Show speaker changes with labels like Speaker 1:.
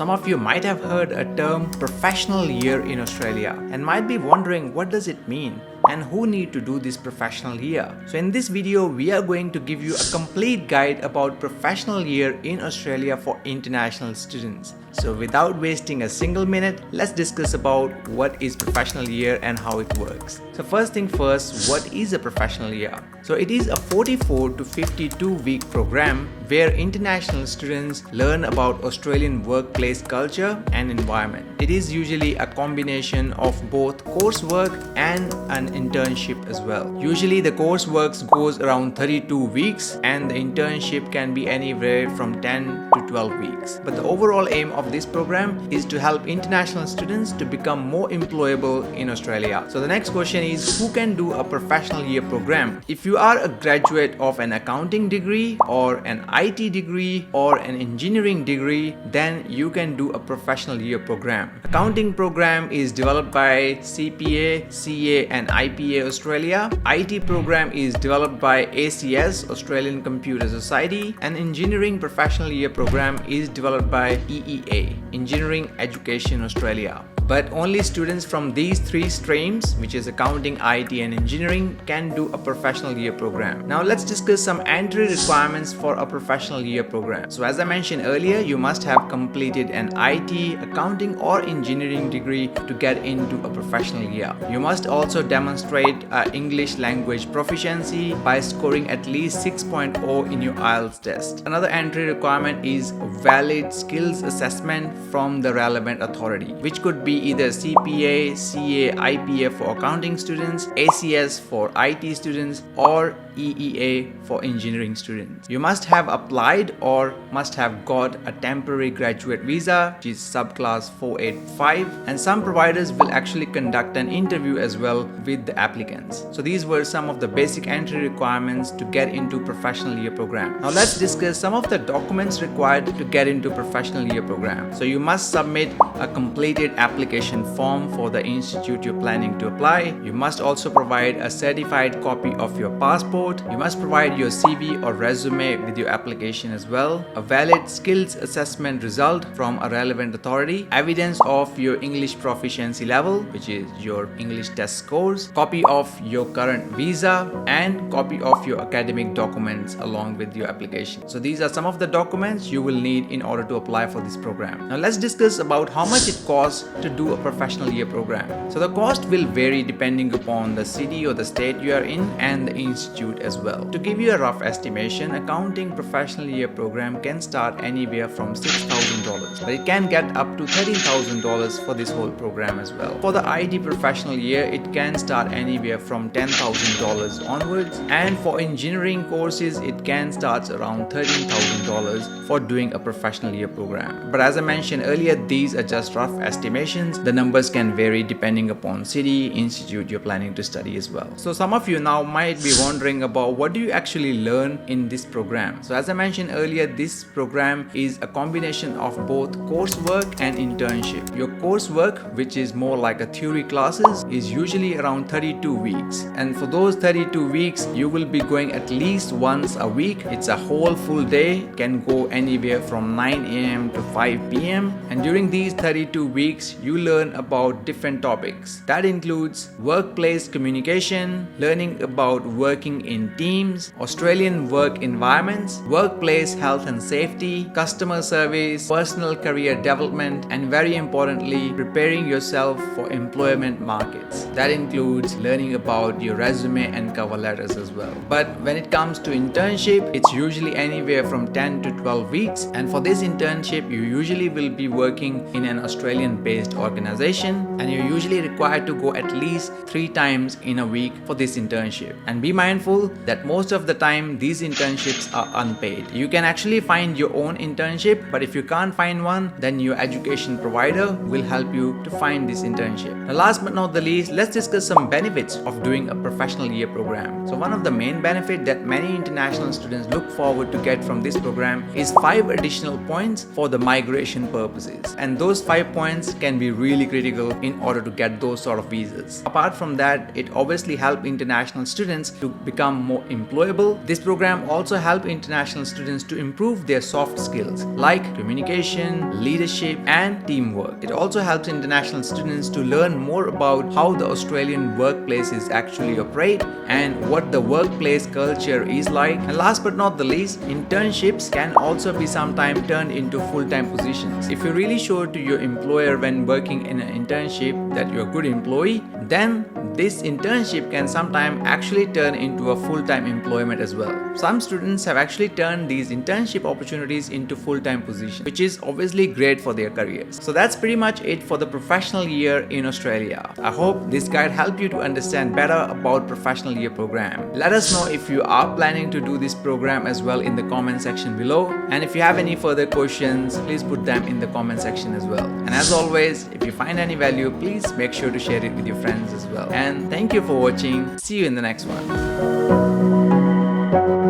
Speaker 1: Some of you might have heard a term professional year in Australia and might be wondering what does it mean and who need to do this professional year. So in this video we are going to give you a complete guide about professional year in Australia for international students. So without wasting a single minute, let's discuss about what is professional year and how it works. So first thing first, what is a professional year? So it is a 44 to 52 week program where international students learn about Australian workplace culture and environment. It is usually a combination of both coursework and an internship as well. Usually the coursework goes around 32 weeks and the internship can be anywhere from 10 to 12 weeks. But the overall aim of this program is to help international students to become more employable in Australia. So the next question is, who can do a professional year program? If you are a graduate of an accounting degree or an IT degree or an engineering degree, then you can do a professional year program. Accounting program is developed by CPA, CA and IPA Australia. IT program is developed by ACS, Australian Computer Society, and engineering professional year program is developed by EEA, Engineering Education Australia. But only students from these three streams, which is accounting, IT and engineering, can do a professional year program. Now let's discuss some entry requirements for a professional year program. So as I mentioned earlier, you must have completed an IT, accounting or engineering degree to get into a professional year. You must also demonstrate English language proficiency by scoring at least 6.0 in your IELTS test. Another entry requirement is valid skills assessment from the relevant authority, which could be either CPA, CA, IPA for accounting students, ACS for IT students, or EEA for engineering students. You must have applied or must have got a temporary graduate visa, which is subclass 485, and some providers will actually conduct an interview as well with the applicants. So these were some of the basic entry requirements to get into professional year program. Now let's discuss some of the documents required to get into professional year program. So you must submit a completed application form for the institute you're planning to apply. You must also provide a certified copy of your passport. You must provide your CV or resume with your application as well, a valid skills assessment result from a relevant authority, evidence of your English proficiency level, which is your English test scores, copy of your current visa, and copy of your academic documents along with your application. So these are some of the documents you will need in order to apply for this program. Now let's discuss about how much it costs to do a professional year program. So the cost will vary depending upon the city or the state you are in and the institute as well. To give you a rough estimation, accounting professional year program can start anywhere from $6,000, but it can get up to $13,000 for this whole program as well. For the IT professional year, it can start anywhere from $10,000 onwards, and for engineering courses, it can start around $13,000 for doing a professional year program. But as I mentioned earlier, these are just rough estimations. The numbers can vary depending upon city, institute you're planning to study as well. So some of you now might be wondering about what do you actually learn in this program. So as I mentioned earlier, this program is a combination of both coursework and internship. Your coursework, which is more like a theory classes, is usually around 32 weeks. And for those 32 weeks, you will be going at least once a week. It's a whole full day, can go anywhere from 9 a.m. to 5 p.m. And during these 32 weeks, you learn about different topics. That includes workplace communication, learning about working in teams, Australian work environments, workplace health and safety, customer service, personal career development, and very importantly, preparing yourself for employment markets. That includes learning about your resume and cover letters as well. But when it comes to internship, it's usually anywhere from 10 to 12 weeks. And for this internship, you usually will be working in an Australian-based organization, and you're usually required to go at least 3 times in a week for this internship. And be mindful that most of the time these internships are unpaid. You can actually find your own internship, but if you can't find one, then your education provider will help you to find this internship. Now, last but not the least, let's discuss some benefits of doing a professional year program. So one of the main benefits that many international students look forward to get from this program is 5 additional points for the migration purposes, and those 5 points can be really critical in order to get those sort of visas. Apart from that, it obviously helps international students to become more employable. This program also helps international students to improve their soft skills like communication, leadership and teamwork. It also helps international students to learn more about how the Australian workplaces actually operate and what the workplace culture is like. And last but not the least, internships can also be sometimes turned into full-time positions. If you're really sure to your employer when working in an internship that you're a good employee, then this internship can sometimes actually turn into a full-time employment as well. Some students have actually turned these internship opportunities into full-time positions, which is obviously great for their careers. So that's pretty much it for the professional year in Australia. I hope this guide helped you to understand better about professional year program. Let us know if you are planning to do this program as well in the comment section below. And if you have any further questions, please put them in the comment section as well. And as always, if you find any value, please make sure to share it with your friends as well. And thank you for watching. See you in the next one.